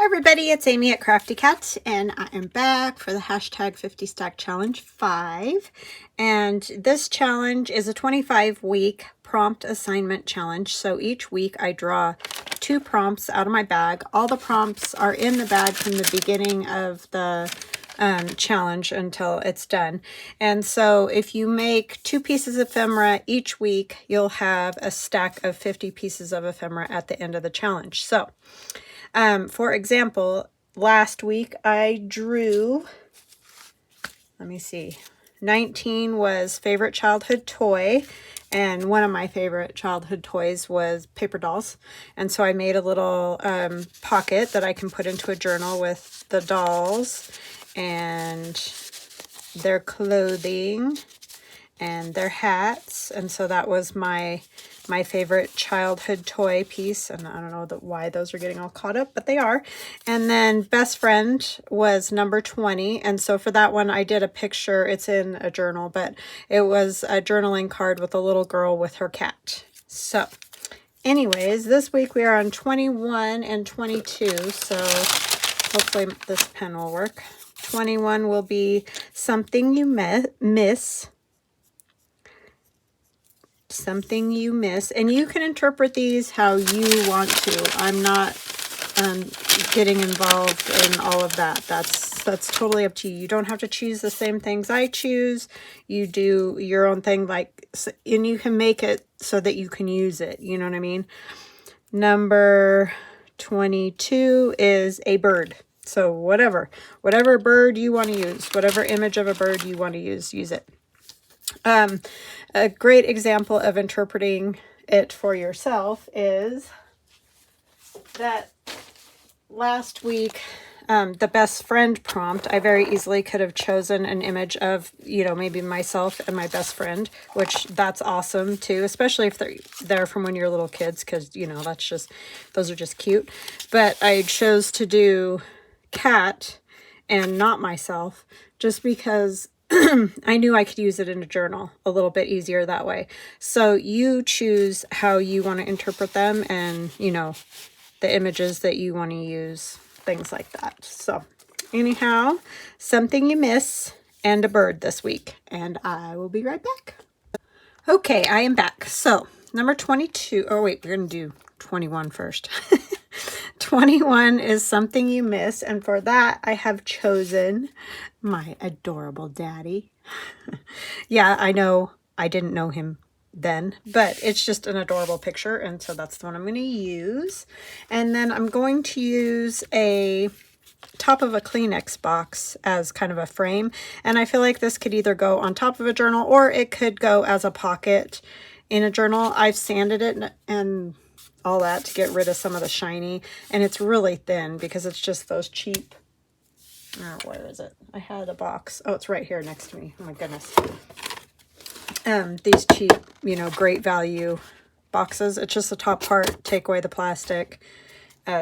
Hi everybody, it's Amy at Crafty Cat, and I am back for the hashtag 50 Stack Challenge 5. And this challenge is a 25-week prompt assignment challenge. So each week I draw 2 prompts out of my bag. All the prompts are in the bag from the beginning of the challenge until it's done. And so if you make 2 pieces of ephemera each week, you'll have a stack of 50 pieces of ephemera at the end of the challenge. So for example, last week I drew, let me see, 19 was favorite childhood toy, and one of my favorite childhood toys was paper dolls. And so I made a little pocket that I can put into a journal with the dolls and their clothing and their hats. And so that was my favorite childhood toy piece, and I don't know why those are getting all caught up, but they are. And then best friend was number 20, and so for that one I did a picture. It's in a journal, but it was a journaling card with a little girl with her cat. So anyways, this week we are on 21 and 22, so hopefully this pen will work. 21 will be something you miss. Something you miss, and you can interpret these how you want to. I'm not getting involved in all of that. That's totally up to you. You don't have to choose the same things I choose. You do your own thing, and you can make it so that you can use it. You know what I mean? Number 22 is a bird. So whatever bird you want to use, whatever image of a bird you want to use it. A great example of interpreting it for yourself is that last week, the best friend prompt, I very easily could have chosen an image of, maybe myself and my best friend, which that's awesome too, especially if they're from when you're little kids, because, those are just cute. But I chose to do cat and not myself just because I knew I could use it in a journal a little bit easier that way. So you choose how you want to interpret them and, the images that you want to use, things like that. So anyhow, something you miss and a bird this week, and I will be right back. Okay, I am back. So number 22, oh wait, we're going to do 21 first. 21 is something you miss, and for that I have chosen my adorable daddy. Yeah, I know I didn't know him then, but it's just an adorable picture, and so that's the one I'm going to use. And then I'm going to use a top of a Kleenex box as kind of a frame, and I feel like this could either go on top of a journal or it could go as a pocket in a journal. I've sanded it and all that to get rid of some of the shiny, and it's really thin because it's just those cheap, where is it? I had a box. Oh, it's right here next to me. Oh my goodness. These cheap, great value boxes. It's just the top part, take away the plastic,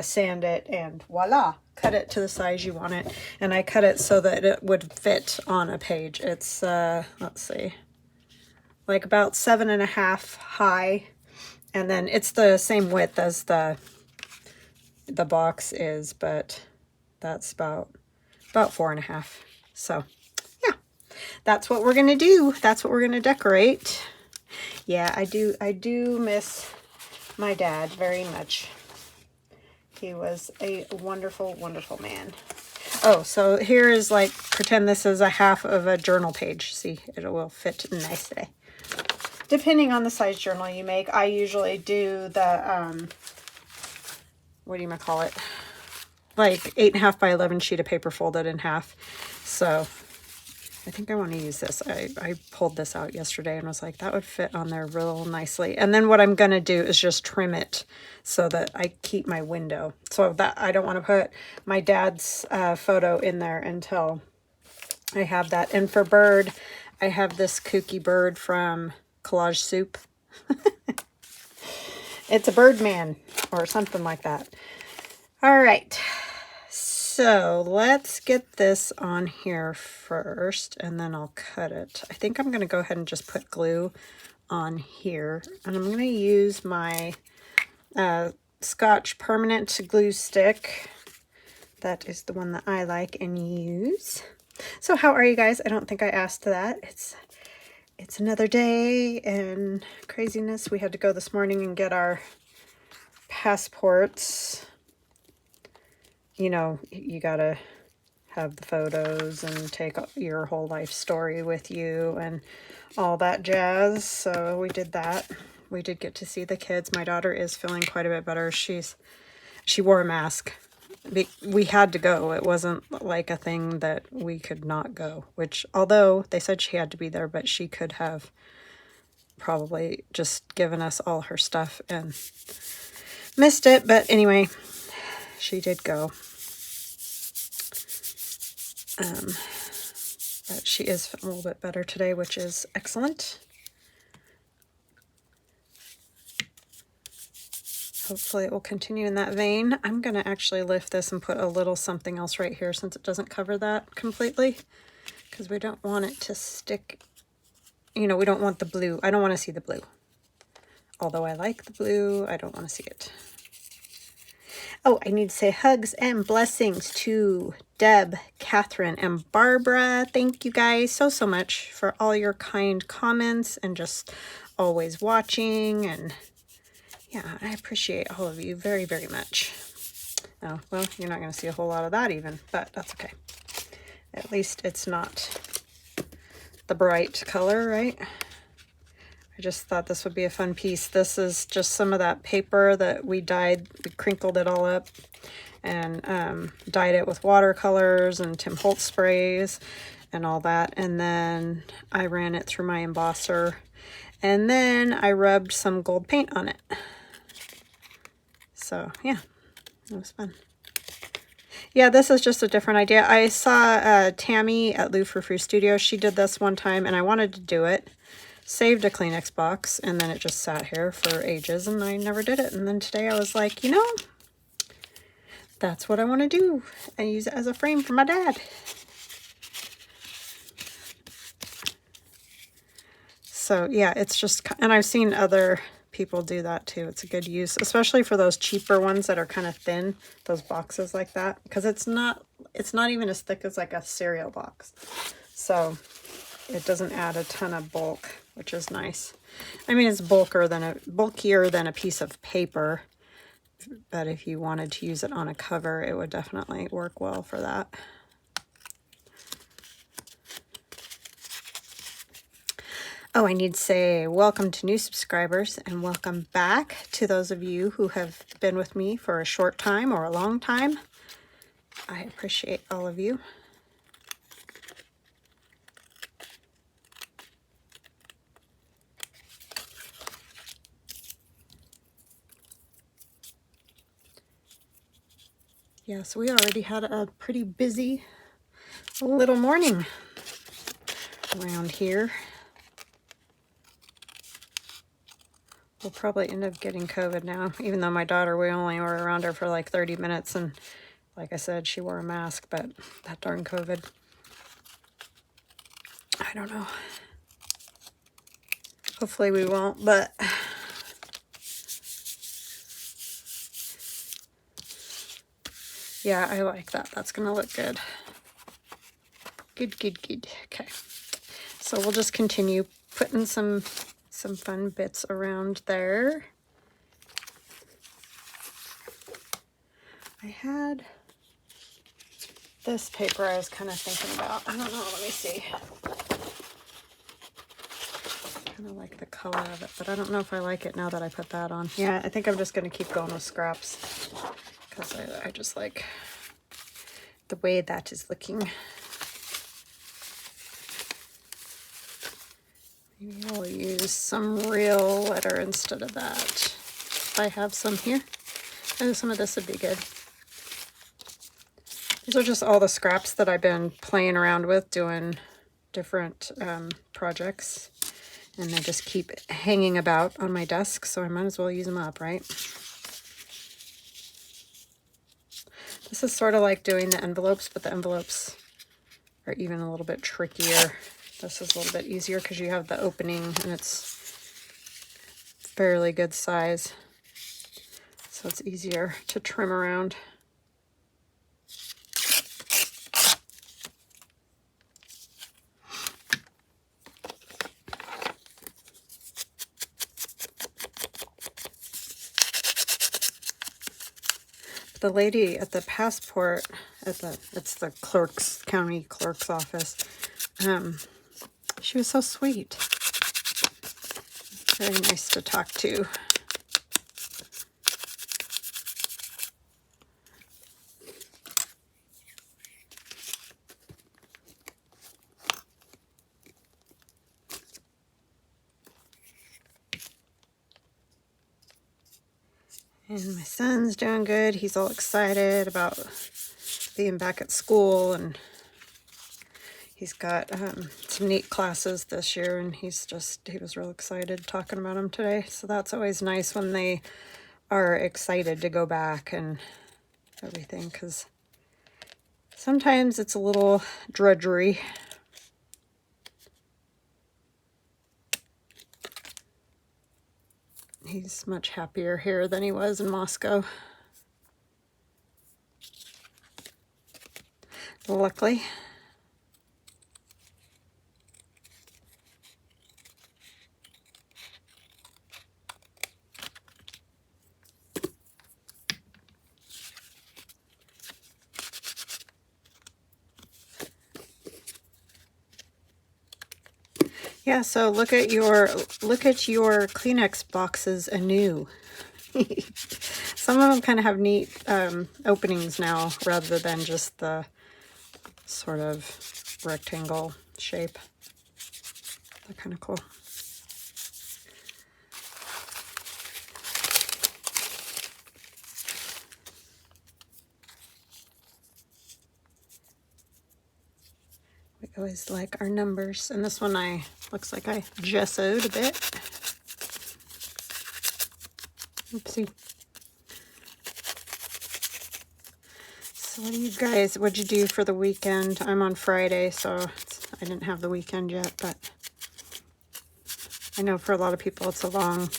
sand it, and voila, cut it to the size you want it. And I cut it so that it would fit on a page. It's let's see, like about 7.5 high, and then it's the same width as the box is, but that's about 4.5. So yeah, that's what we're gonna do. That's what we're gonna decorate. Yeah, I do miss my dad very much. He was a wonderful, wonderful man. Oh, so here is, pretend this is a half of a journal page. See, it will fit nicely. Depending on the size journal you make, I usually do the, what do you call it? Like 8.5 by 11 sheet of paper folded in half. So I think I want to use this. I pulled this out yesterday and was like, that would fit on there real nicely. And then what I'm going to do is just trim it so that I keep my window. So that I don't want to put my dad's photo in there until I have that. And for bird, I have this kooky bird from Collage Soup. It's a Birdman or something like that. All right. So let's get this on here first, and then I'll cut it. I think I'm going to go ahead and just put glue on here, and I'm going to use my Scotch permanent glue stick That is the one that I like and use. So how are you guys? I don't think I asked that. It's another day and craziness. We had to go this morning and get our passports. You know, you gotta have the photos and take your whole life story with you and all that jazz. So we did that. We did get to see the kids. My daughter is feeling quite a bit better. She wore a mask. We had to go. It wasn't like a thing that we could not go, which although they said she had to be there, but she could have probably just given us all her stuff and missed it. But anyway, she did go. But she is a little bit better today, which is excellent. Hopefully it will continue in that vein. I'm going to actually lift this and put a little something else right here since it doesn't cover that completely, because we don't want it to stick. You know, we don't want the blue. I don't want to see the blue. Although I like the blue, I don't want to see it. Oh, I need to say hugs and blessings to Deb, Catherine, and Barbara. Thank you guys so much for all your kind comments and just always watching. And yeah, I appreciate all of you very, very much. Oh, well, you're not going to see a whole lot of that even, but that's okay. At least it's not the bright color, right? I just thought this would be a fun piece. This is just some of that paper that we dyed. We crinkled it all up and dyed it with watercolors and Tim Holtz sprays and all that. And then I ran it through my embosser. And then I rubbed some gold paint on it. So, yeah, it was fun. Yeah, this is just a different idea. I saw Tammy at Lou Frou Frou Studio. She did this one time, and I wanted to do it. Saved a Kleenex box, and then it just sat here for ages, and I never did it. And then today I was like, you know, that's what I want to do, and use it as a frame for my dad. So, yeah, it's just, and I've seen other people do that too. It's a good use, especially for those cheaper ones that are kind of thin, those boxes like that, because it's not even as thick as like a cereal box. So it doesn't add a ton of bulk, which is nice. I mean, it's bulkier than a piece of paper, but if you wanted to use it on a cover, it would definitely work well for that. Oh, I need to say welcome to new subscribers and welcome back to those of you who have been with me for a short time or a long time. I appreciate all of you. Yes, we already had a pretty busy little morning around here. We'll probably end up getting COVID now, even though my daughter, we only were around her for like 30 minutes, and like I said, she wore a mask, but that darn COVID. I don't know. Hopefully we won't, but yeah, I like that. That's gonna look good. Good. Okay. So we'll just continue putting some fun bits around there. I had this paper I was kind of thinking about. I don't know, let me see. I kind of like the color of it, but I don't know if I like it now that I put that on. Yeah, I think I'm just going to keep going with scraps because I just like the way that is looking. Maybe I'll use some real letter instead of that. If I have some here. Oh, some of this would be good. These are just all the scraps that I've been playing around with, doing different projects. And they just keep hanging about on my desk, so I might as well use them up, right? This is sort of like doing the envelopes, but the envelopes are even a little bit trickier. This is a little bit easier because you have the opening and it's fairly good size. So it's easier to trim around. the lady at the passport, it's the county clerk's office, she was so sweet. Very nice to talk to. And my son's doing good. He's all excited about being back at school, and he's got some neat classes this year, and he was real excited talking about them today. So that's always nice when they are excited to go back and everything, because sometimes it's a little drudgery. He's much happier here than he was in Moscow. Luckily. Yeah, so look at your Kleenex boxes anew. Some of them kind of have neat openings now, rather than just the sort of rectangle shape. They're kind of cool. We always like our numbers, and this one looks like I gessoed a bit. Oopsie. So what do you guys, what'd you do for the weekend? I'm on Friday, so I didn't have the weekend yet, but I know for a lot of people it's a long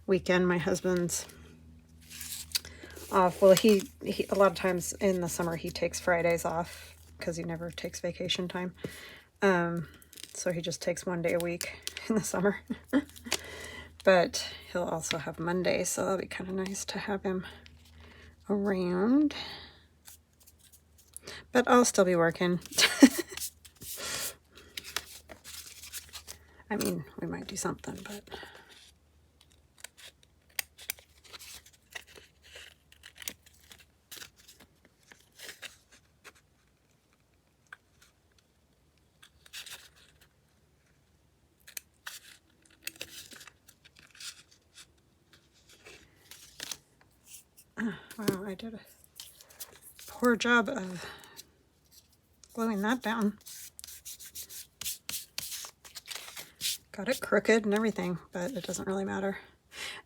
weekend. My husband's off. Well, he a lot of times in the summer he takes Fridays off because he never takes vacation time. So he just takes one day a week in the summer. But he'll also have Monday, so that'll be kind of nice to have him around. But I'll still be working. I mean, we might do something, but... wow, I did a poor job of gluing that down. Got it crooked and everything, but it doesn't really matter.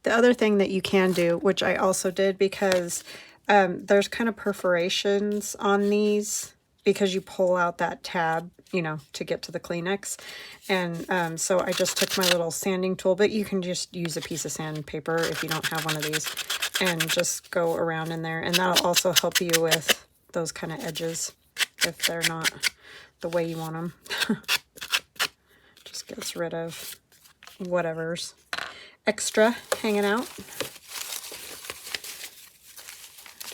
The other thing that you can do, which I also did, because there's kind of perforations on these because you pull out that tab, you know, to get to the Kleenex. And so I just took my little sanding tool, but you can just use a piece of sandpaper if you don't have one of these, and just go around in there. And that'll also help you with those kind of edges if they're not the way you want them. Just gets rid of whatever's extra hanging out.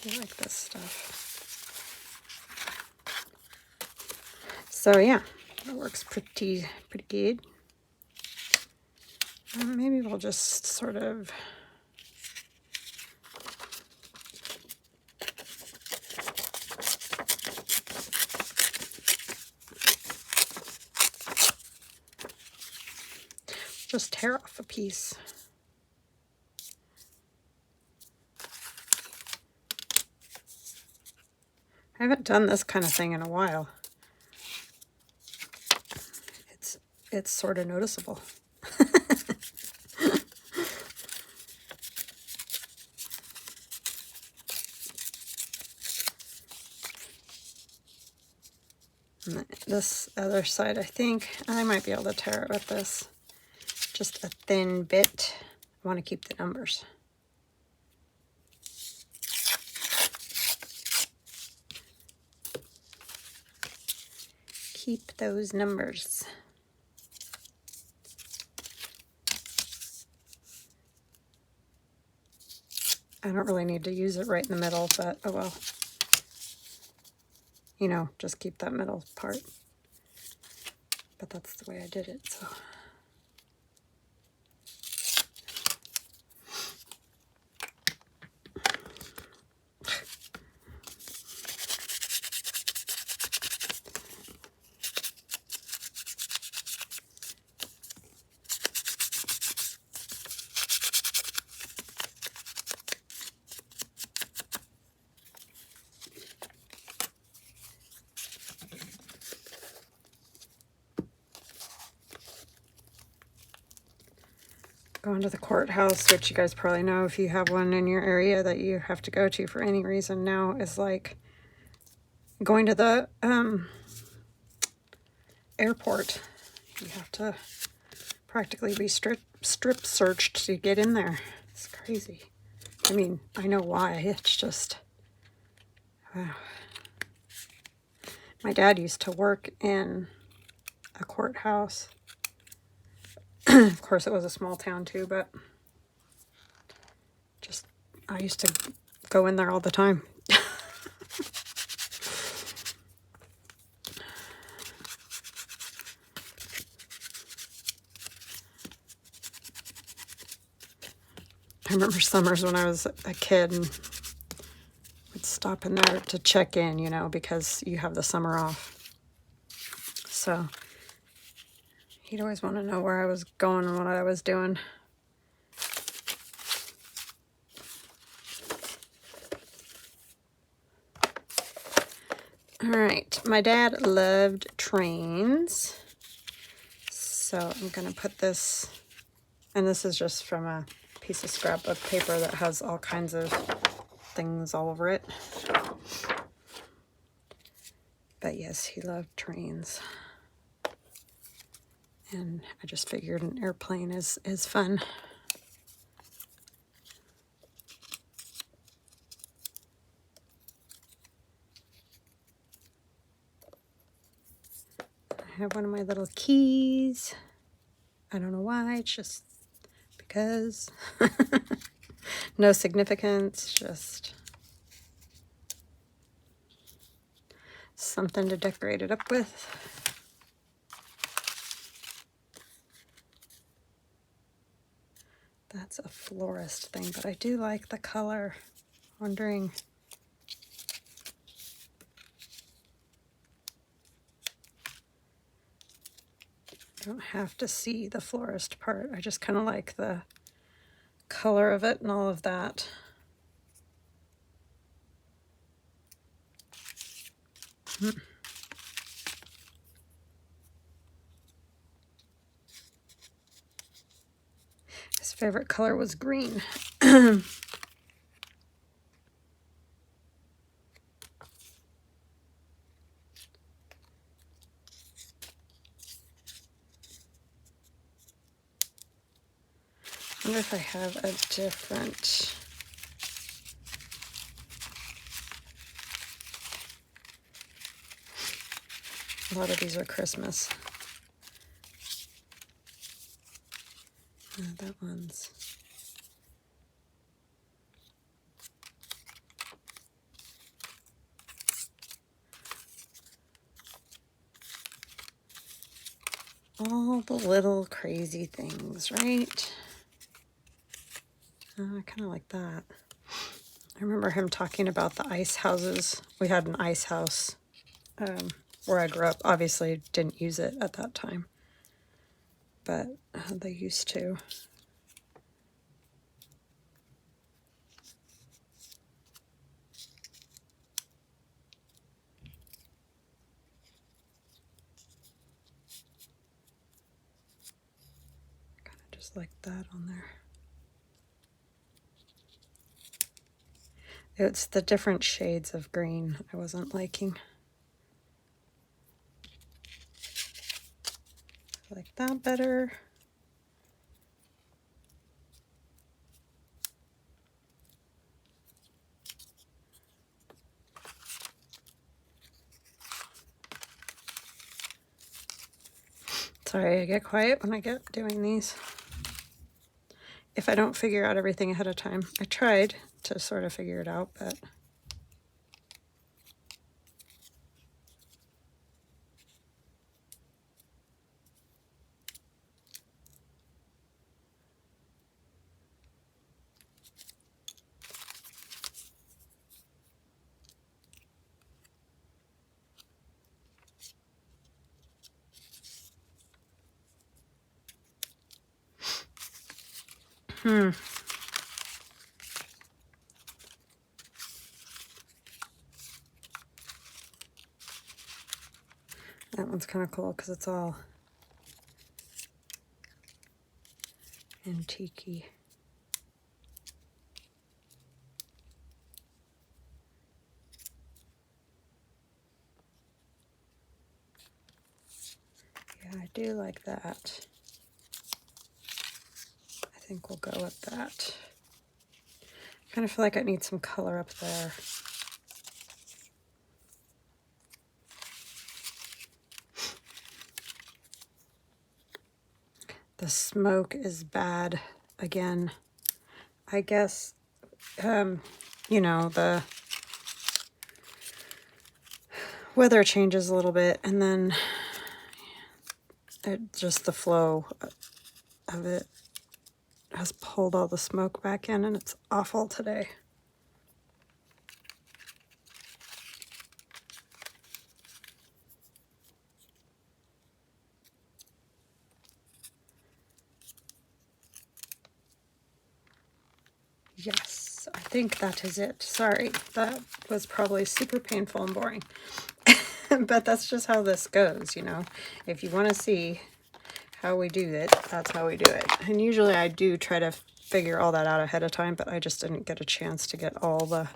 I like this stuff. So yeah, that works pretty good. Maybe we'll just sort of just tear off a piece. I haven't done this kind of thing in a while. It's sort of noticeable. And this other side, I think I might be able to tear it with this. Just a thin bit. I want to keep the numbers. Keep those numbers. I don't really need to use it right in the middle, but oh well. You know, just keep that middle part. But that's the way I did it, so. Going to the courthouse, which you guys probably know if you have one in your area that you have to go to for any reason now, is like going to the airport. You have to practically be strip searched to get in there. It's crazy. I mean, I know why. It's just, wow. My dad used to work in a courthouse. Of course, it was a small town too, but just, I used to go in there all the time. I remember summers when I was a kid and would stop in there to check in, you know, because you have the summer off. So he'd always want to know where I was going and what I was doing. All right, my dad loved trains. So I'm going to put this, and this is just from a piece of scrapbook paper that has all kinds of things all over it. But yes, he loved trains. And I just figured an airplane is fun. I have one of my little keys. I don't know why, it's just because. No significance, just something to decorate it up with. That's a florist thing, but I do like the color. Wondering. I don't have to see the florist part. I just kind of like the color of it and all of that. His favorite color was green. I wonder if I have a different. A lot of these are Christmas. That one's. All the little crazy things, right? Oh, I kind of like that. I remember him talking about the ice houses. We had an ice house where I grew up. Obviously, didn't use it at that time, but they used to. Kind of just like that on there. It's the different shades of green I wasn't liking. I like that better. Sorry, I get quiet when I get doing these. If I don't figure out everything ahead of time. I tried to sort of figure it out, but that one's kind of cool because it's all antique-y. Yeah, I do like that. I think we'll go with that. I kind of feel like I need some color up there. The smoke is bad again. I guess, you know, the weather changes a little bit, and then just the flow of it has pulled all the smoke back in, and it's awful today. Yes, I think that is it. Sorry, that was probably super painful and boring. But that's just how this goes, you know. If you want to see how we do it, that's how we do it. And usually I do try to figure all that out ahead of time, but I just didn't get a chance to get all the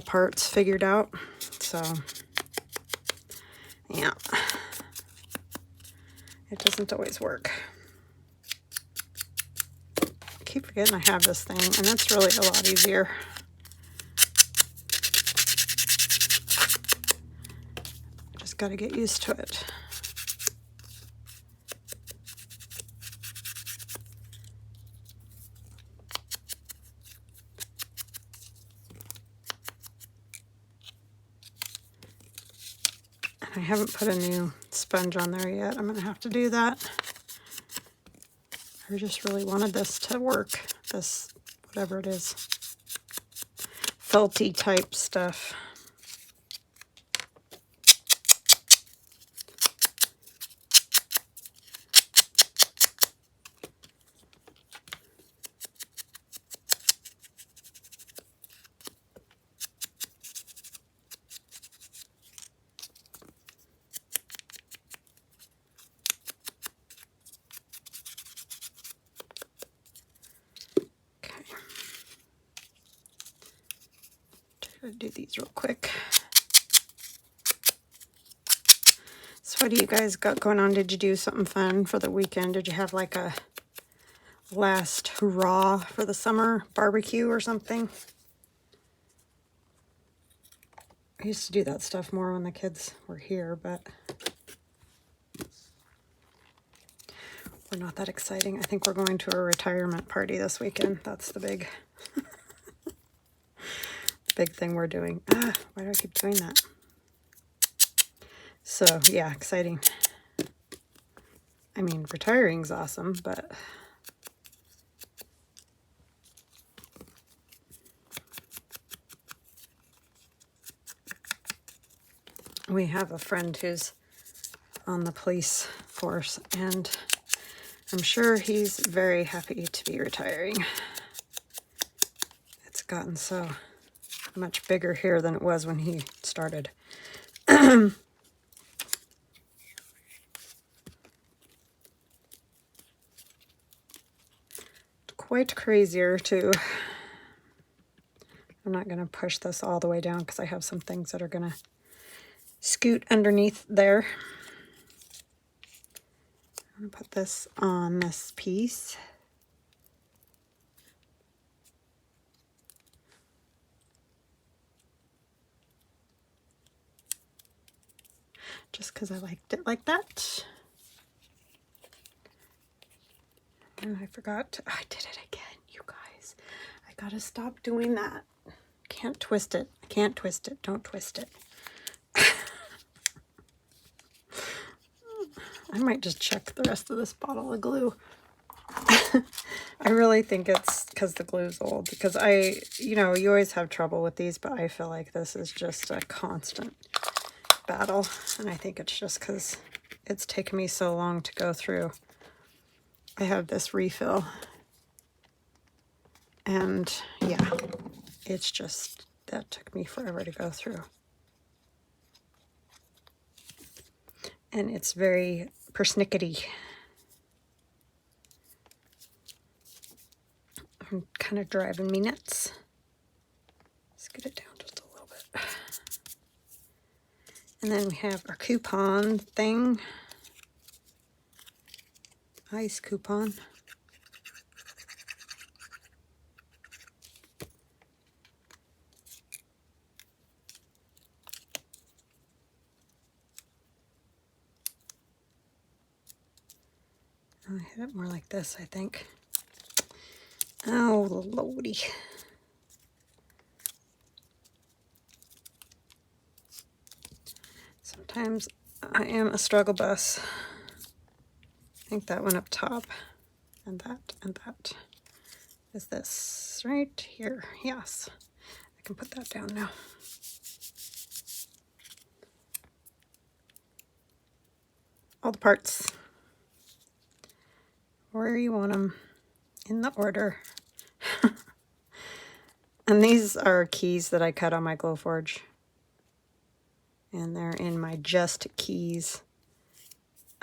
parts figured out. So, yeah. It doesn't always work. I keep forgetting I have this thing, and that's really a lot easier. Just got to get used to it. I haven't put a new sponge on there yet. I'm going to have to do that. I just really wanted this to work, this, whatever it is, felty type stuff. Do these real quick. So what do you guys got going on? Did you do something fun for the weekend? Did you have like a last hurrah for the summer barbecue or something? I used to do that stuff more when the kids were here, but we're not that exciting. I think we're going to a retirement party this weekend. That's the big big thing we're doing. Why do I keep doing that? So yeah, exciting. I mean, retiring's awesome, but we have a friend who's on the police force, and I'm sure he's very happy to be retiring. It's gotten so much bigger here than it was when he started. Quite crazier too. I'm not going to push this all the way down because I have some things that are going to scoot underneath there. I'm going to put this on this piece. Just because I liked it like that. And I forgot. I did it again, you guys. I gotta stop doing that. Can't twist it. I can't twist it. Don't twist it. I might just check the rest of this bottle of glue. I really think it's because the glue's old. Because you always have trouble with these, but I feel like this is just a constant battle. And I think it's just because it's taken me so long to go through. I have this refill. And yeah, it's just, that took me forever to go through. And it's very persnickety. Kind of driving me nuts. Let's get it down just a little bit. And then we have our coupon thing. Ice coupon. I hit it more like this, I think. Oh, lordy. Sometimes I am a struggle bus. I think that one up top, and that is this right here. Yes, I can put that down now. All the parts, where you want them, in the order. And these are keys that I cut on my Glowforge. And they're in my Just Keys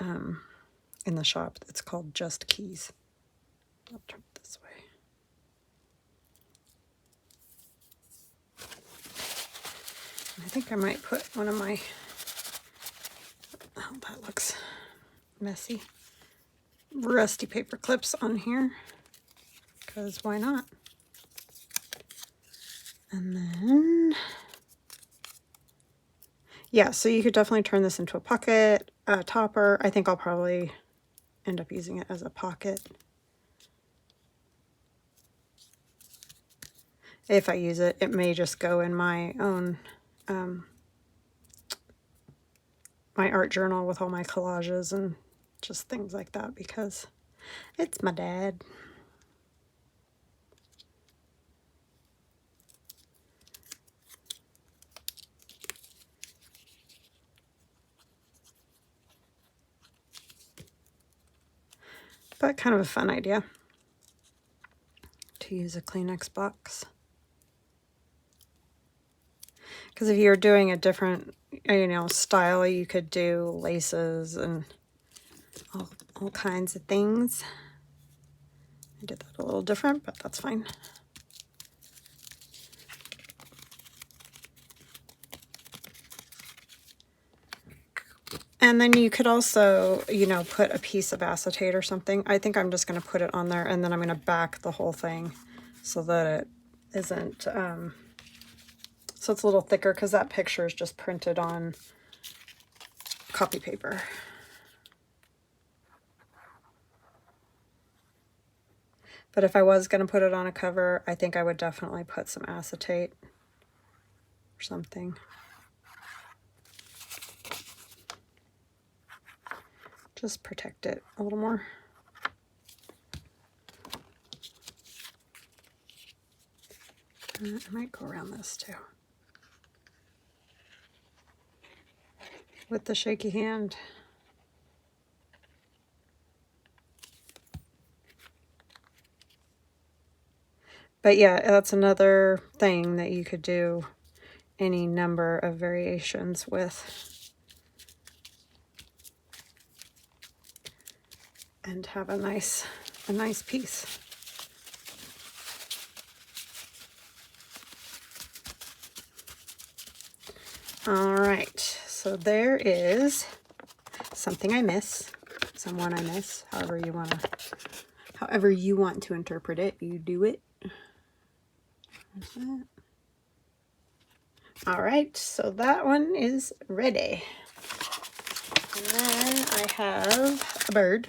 in the shop. It's called Just Keys. I'll turn it this way. I think I might put one of my, oh, that looks messy, rusty paper clips on here, because why not? And then, yeah, so you could definitely turn this into a pocket topper. I think I'll probably end up using it as a pocket. If I use it, it may just go in my own, my art journal with all my collages and just things like that, because it's my dad. But kind of a fun idea to use a Kleenex box. Because if you're doing a different, style, you could do laces and all kinds of things. I did that a little different, but that's fine. And then you could also, put a piece of acetate or something. I think I'm just going to put it on there, and then I'm going to back the whole thing so that it isn't, so it's a little thicker, because that picture is just printed on copy paper. But if I was going to put it on a cover, I think I would definitely put some acetate or something. Just protect it a little more. I might go around this too. With the shaky hand. But yeah, that's another thing that you could do any number of variations with. And have a nice piece. All right, so there is something I miss, someone I miss, however you want to interpret it, you do it. There's that. All right, so that one is ready. And then I have a bird.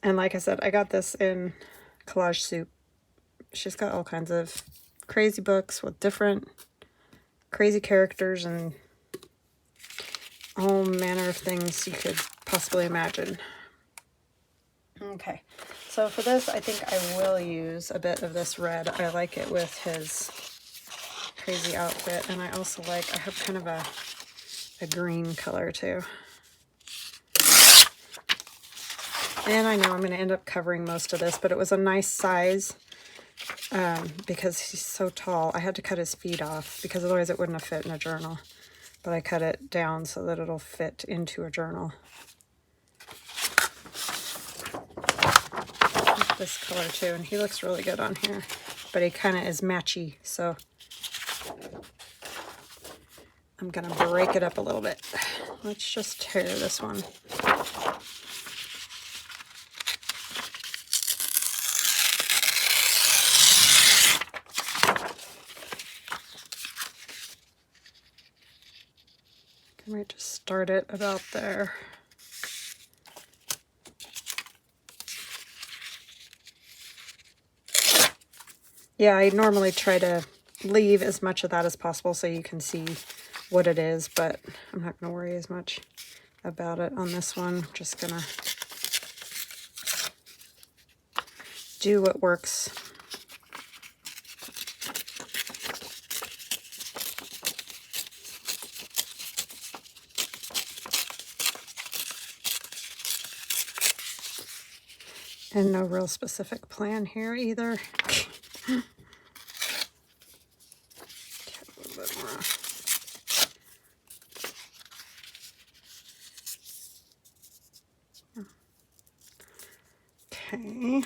And like I said, I got this in Collage Soup. She's got all kinds of crazy books with different crazy characters and all manner of things you could possibly imagine. Okay, so for this, I think I will use a bit of this red. I like it with his crazy outfit, and I also like, I have kind of a green color too. And I know I'm going to end up covering most of this, but it was a nice size because he's so tall. I had to cut his feet off because otherwise it wouldn't have fit in a journal. But I cut it down so that it'll fit into a journal. I like this color too, and he looks really good on here. But he kind of is matchy, so I'm going to break it up a little bit. Let's just tear this one. I might just start it about there. Yeah, I normally try to leave as much of that as possible so you can see what it is, but I'm not going to worry as much about it on this one. I'm just going to do what works. And no real specific plan here either. A little bit more. Okay.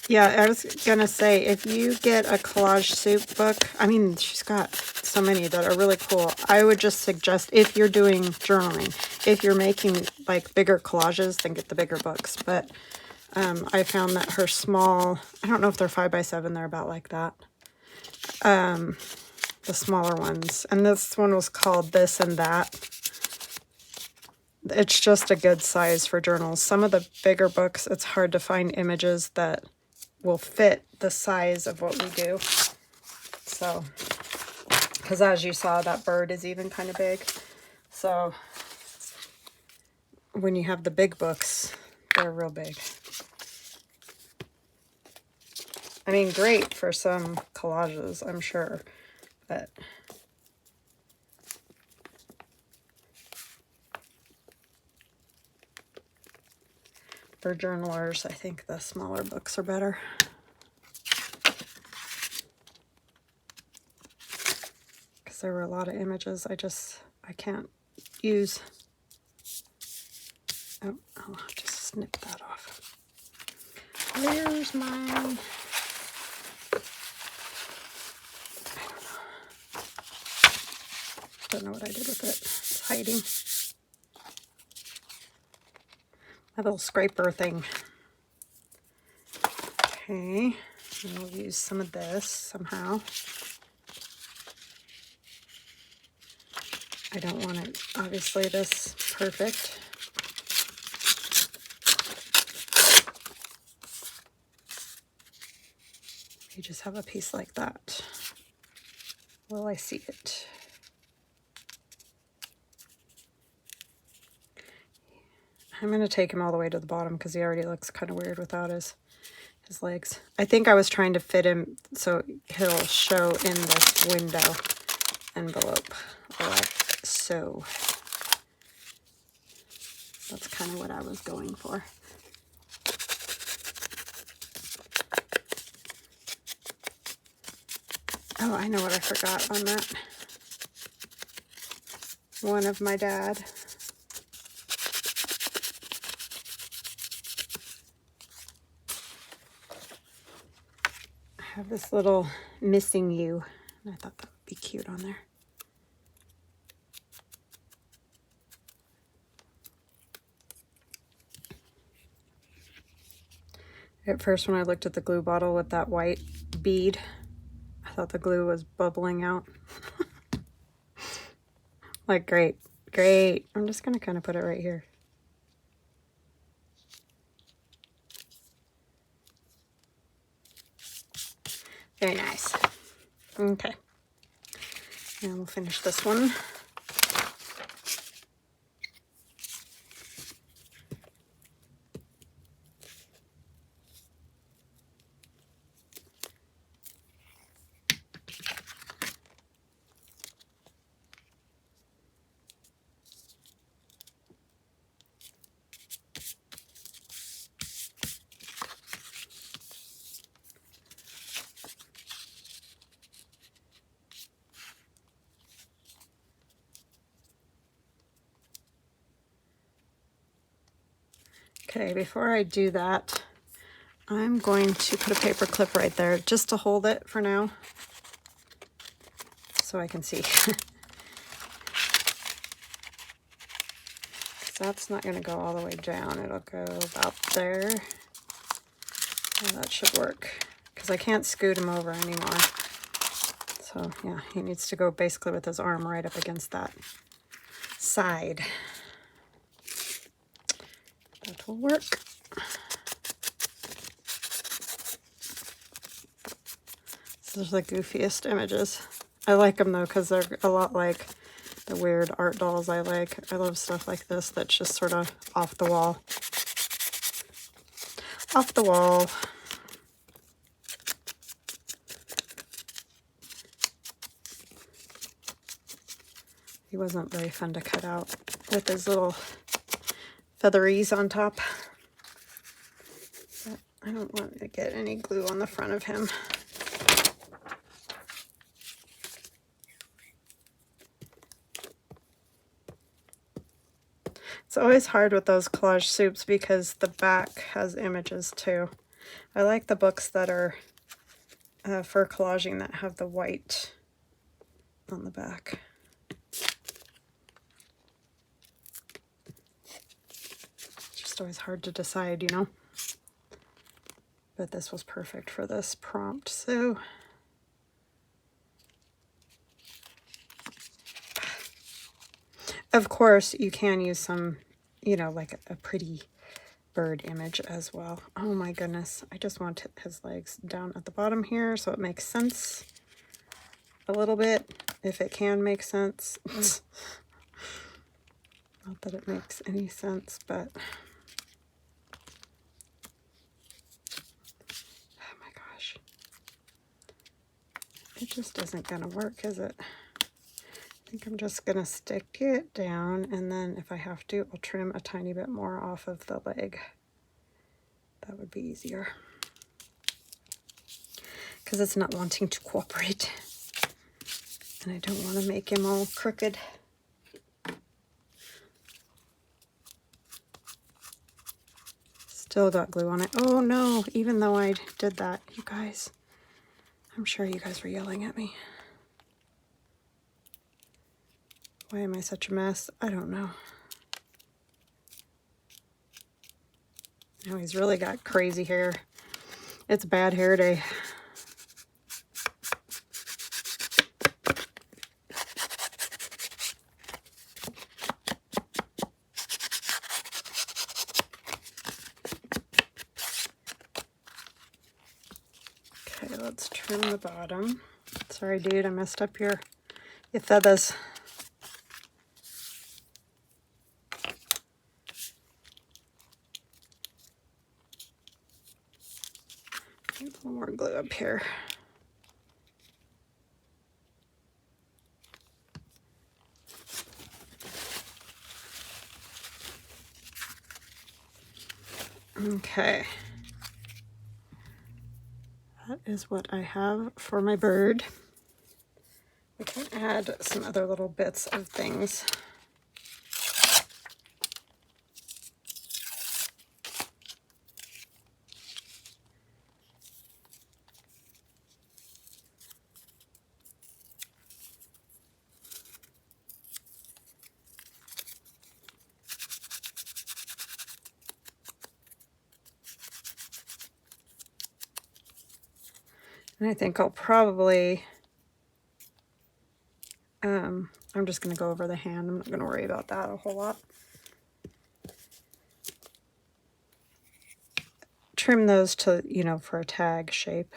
Yeah, I was gonna say, if you get a Collage Soup book, I mean, she's got so many that are really cool. I would just suggest, if you're doing journaling, if you're making like bigger collages, then get the bigger books. But I found that her small, I don't know if they're 5x7, they're about like that. The smaller ones. And this one was called This and That. It's just a good size for journals. Some of the bigger books, it's hard to find images that will fit the size of what we do. So, because as you saw, that bird is even kind of big. So, when you have the big books, they're real big. I mean, great for some collages, I'm sure, but for journalers, I think the smaller books are better. Because there were a lot of images I can't use. Oh, I'll just snip that off. Where's my... I don't know what I did with it. It's hiding. My little scraper thing. Okay, and we'll use some of this somehow. I don't want it, obviously, this perfect. You just have a piece like that. Will I see it? I'm going to take him all the way to the bottom because he already looks kind of weird without his legs. I think I was trying to fit him so he'll show in this window envelope like so. That's kind of what I was going for. Oh, I know what I forgot on that. One of my dad. I have this little missing you, and I thought that would be cute on there. At first, when I looked at the glue bottle with that white bead, I thought the glue was bubbling out. Like, great, great. I'm just gonna kind of put it right here. Very nice. Okay. And we'll finish this one. Okay, before I do that, I'm going to put a paper clip right there just to hold it for now so I can see. That's not going to go all the way down. It'll go about there. Oh, that should work because I can't scoot him over anymore. So yeah, he needs to go basically with his arm right up against that side. That will work. These are the goofiest images. I like them though because they're a lot like the weird art dolls I like. I love stuff like this that's just sort of off the wall. Off the wall. He wasn't very fun to cut out with his little featheries on top. But I don't want to get any glue on the front of him. It's always hard with those collage soups because the back has images too. I like the books that are for collaging that have the white on the back. It's just always hard to decide, you know. But this was perfect for this prompt, so of course you can use some, you know, like a pretty bird image as well. Oh my goodness, I just want his legs down at the bottom here so it makes sense a little bit, if it can make sense. Not that it makes any sense, but oh my gosh, it just isn't gonna work, is it? I think I'm just gonna stick it down, and then if I have to, I'll trim a tiny bit more off of the leg. That would be easier because it's not wanting to cooperate, and I don't want to make him all crooked. Still got glue on it. Oh no, even though I did that, you guys, I'm sure you guys were yelling at me. Why am I such a mess? I don't know. Now he's really got crazy hair. It's bad hair day. Okay, let's trim the bottom. Sorry, dude, I messed up your feathers. A little more glue up here. Okay. That is what I have for my bird. We can add some other little bits of things. And I think I'll probably I'm just going to go over the hand. I'm not going to worry about that a whole lot. Trim those to, you know, for a tag shape.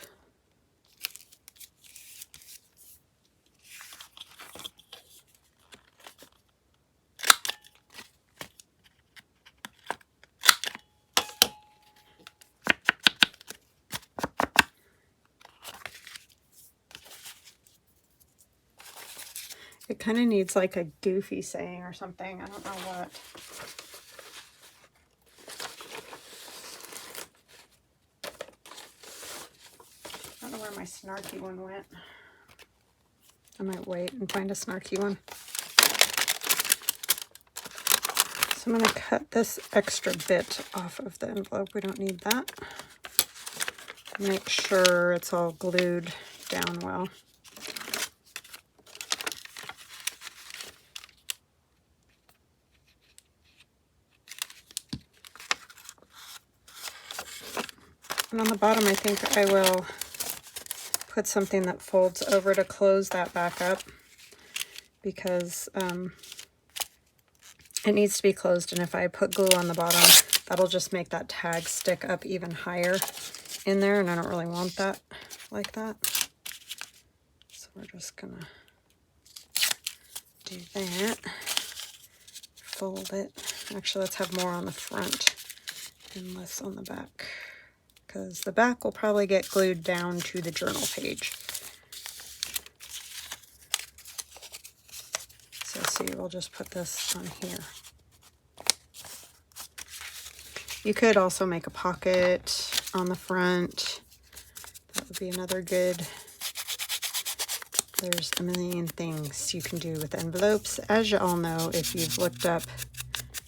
It kind of needs like a goofy saying or something. I don't know what. I don't know where my snarky one went. I might wait and find a snarky one. So I'm going to cut this extra bit off of the envelope. We don't need that. Make sure it's all glued down well. And on the bottom, I think I will put something that folds over to close that back up, because it needs to be closed, and if I put glue on the bottom, that'll just make that tag stick up even higher in there, and I don't really want that like that. So we're just gonna do that. Fold it. Actually, let's have more on the front and less on the back, because the back will probably get glued down to the journal page. So see, we'll just put this on here. You could also make a pocket on the front. That would be another good. There's a million things you can do with envelopes. As you all know, if you've looked up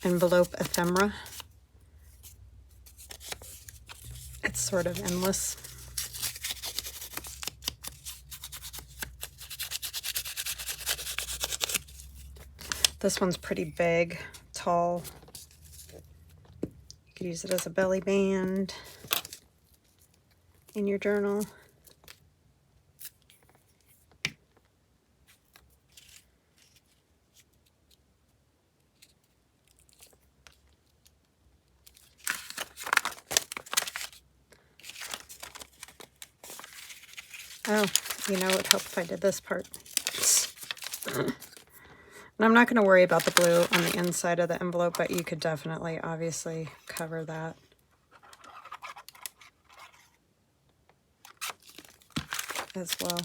envelope ephemera, it's sort of endless. This one's pretty big, tall. You could use it as a belly band in your journal. Oh, you know, it would help if I did this part. And I'm not going to worry about the glue on the inside of the envelope, but you could definitely, obviously, cover that. As well.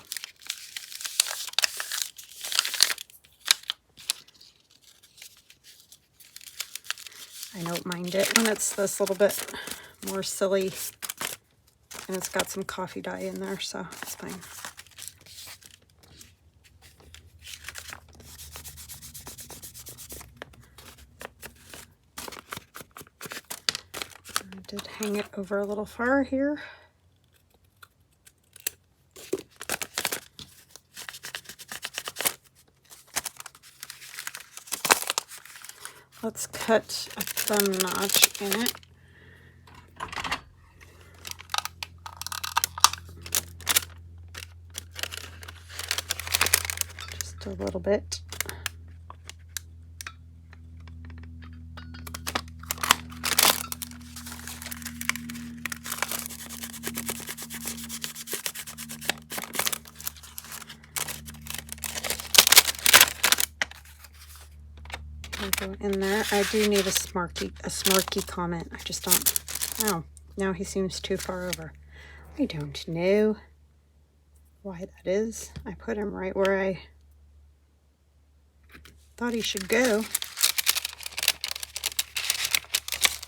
I don't mind it when it's this little bit more silly, and it's got some coffee dye in there, so it's fine. I did hang it over a little far here. Let's cut a thumb notch in it. Just a little bit. Go in there. I do need a smarky comment. I just don't. Oh, now he seems too far over. I don't know why that is. I put him right where I thought he should go.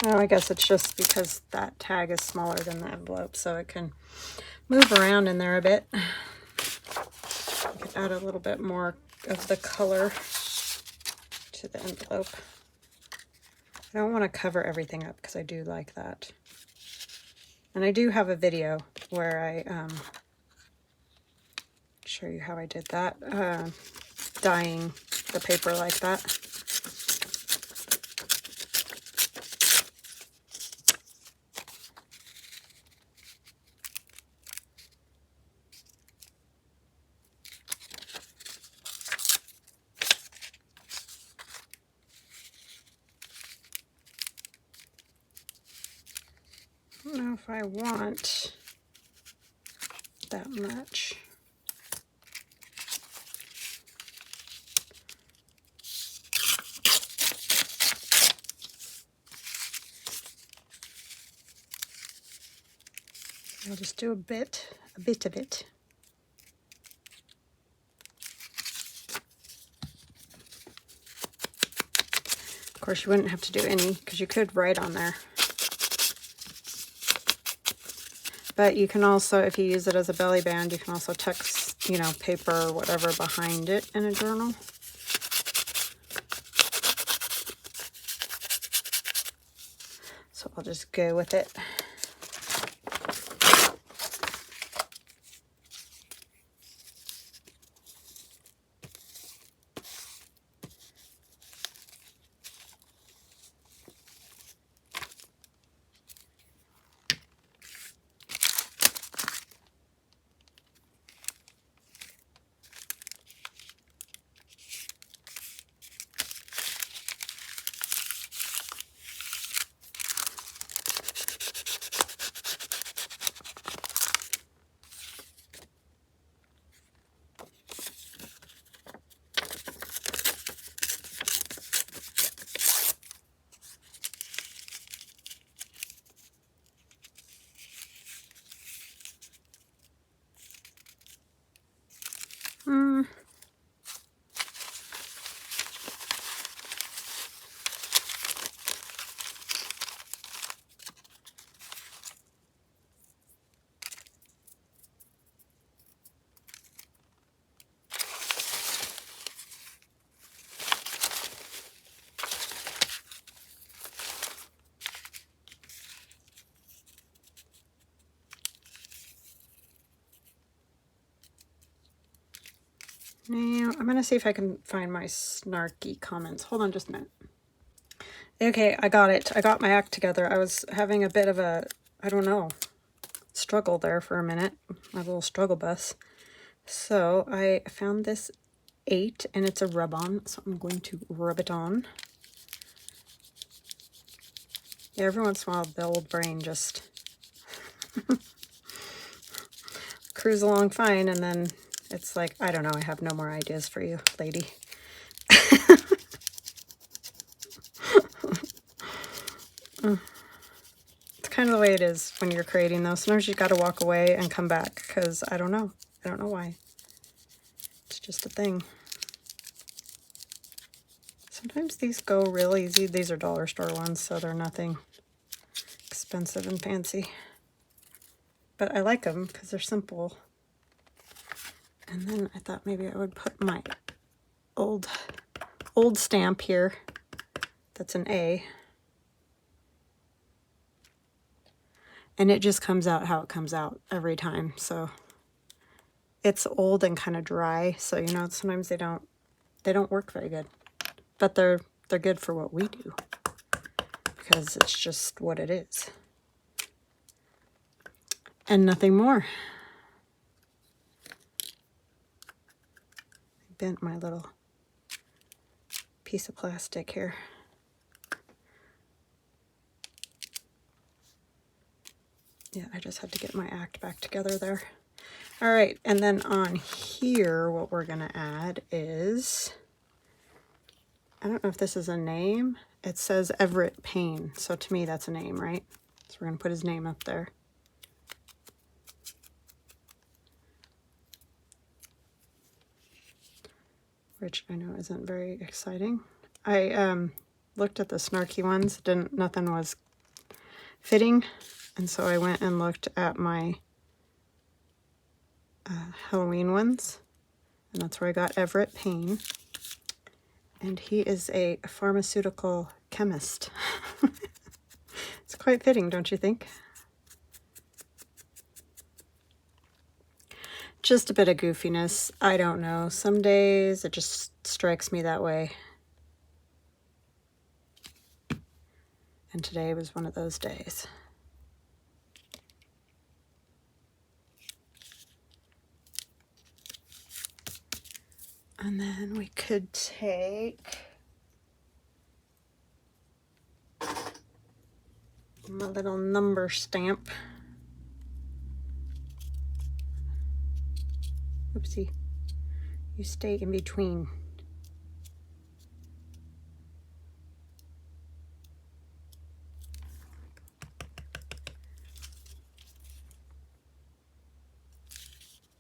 Oh, I guess it's just because that tag is smaller than the envelope, so it can move around in there a bit. I could add a little bit more of the color to the envelope. I don't want to cover everything up because I do like that. And I do have a video where I show you how I did that, dyeing the paper like that. don't know if I want that much. I'll just do a bit of it. Of course, you wouldn't have to do any because you could write on there. But you can also, if you use it as a belly band, you can also tuck, you know, paper or whatever behind it in a journal. So I'll just go with it. Now, I'm going to see if I can find my snarky comments. Hold on just a minute. Okay, I got it. I got my act together. I was having a bit of a, I don't know, struggle there for a minute. My little struggle bus. So I found this 8 and it's a rub-on. So I'm going to rub it on. Yeah, every once in a while the old brain just cruise along fine and then it's like, I don't know, I have no more ideas for you, lady. It's kind of the way it is when you're creating those. Sometimes you got to walk away and come back because I don't know. I don't know why. It's just a thing. Sometimes these go real easy. These are dollar store ones, so they're nothing expensive and fancy. But I like them because they're simple. And then I thought maybe I would put my old stamp here. That's an A. And it just comes out how it comes out every time. So it's old and kind of dry. So, you know, sometimes they don't work very good. But they're good for what we do. Because it's just what it is. And nothing more. I bent my little piece of plastic here. Yeah, I just had to get my act back together there. All right, and then on here, what we're gonna add is, I don't know if this is a name. It says Everett Payne, so to me that's a name, right? So we're gonna put his name up there. Which I know isn't very exciting. I looked at the snarky ones, nothing was fitting, and so I went and looked at my Halloween ones, and that's where I got Everett Payne. And he is a pharmaceutical chemist. It's quite fitting, don't you think? Just a bit of goofiness. I don't know. Some days it just strikes me that way. And today was one of those days. And then we could take My little number stamp. Oopsie. You stay in between.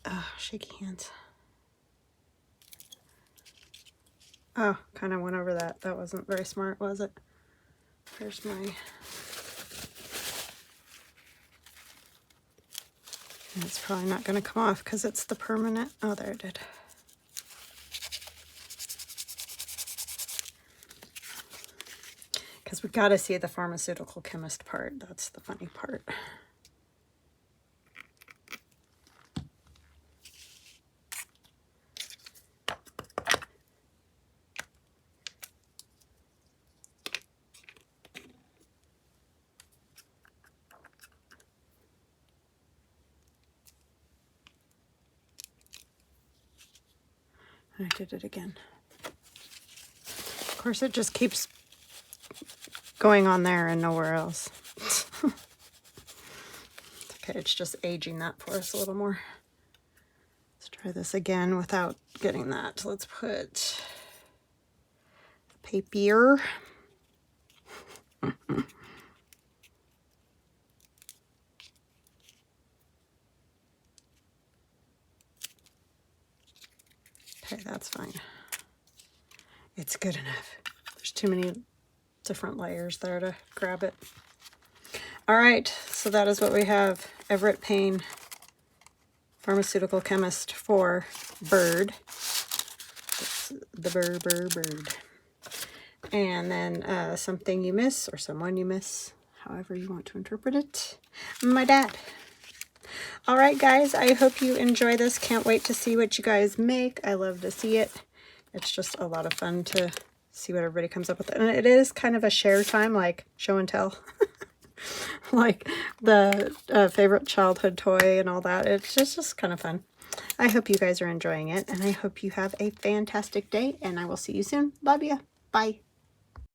Oh, shaky hands. Oh, kind of went over that. That wasn't very smart, was it? Here's my... And it's probably not going to come off because it's the permanent. Oh, there it did. Because we got to see the pharmaceutical chemist part. That's the funny part. I did it again. Of course, it just keeps going on there and nowhere else. Okay, it's just aging that for us a little more. Let's try this again without getting that. Let's put paper. Okay, that's fine. It's good enough. There's too many different layers there to grab it. All right, so that is what we have. Everett Payne, pharmaceutical chemist for bird. It's the bird. And then something you miss, or someone you miss, however you want to interpret it. My dad. All right, guys, I hope you enjoy this. Can't wait to see what you guys make. I love to see it. It's just a lot of fun to see what everybody comes up with. And it is kind of a share time, like show and tell. Like the favorite childhood toy and all that. It's just kind of fun. I hope you guys are enjoying it, and I hope you have a fantastic day, and I will see you soon. Love you. Bye.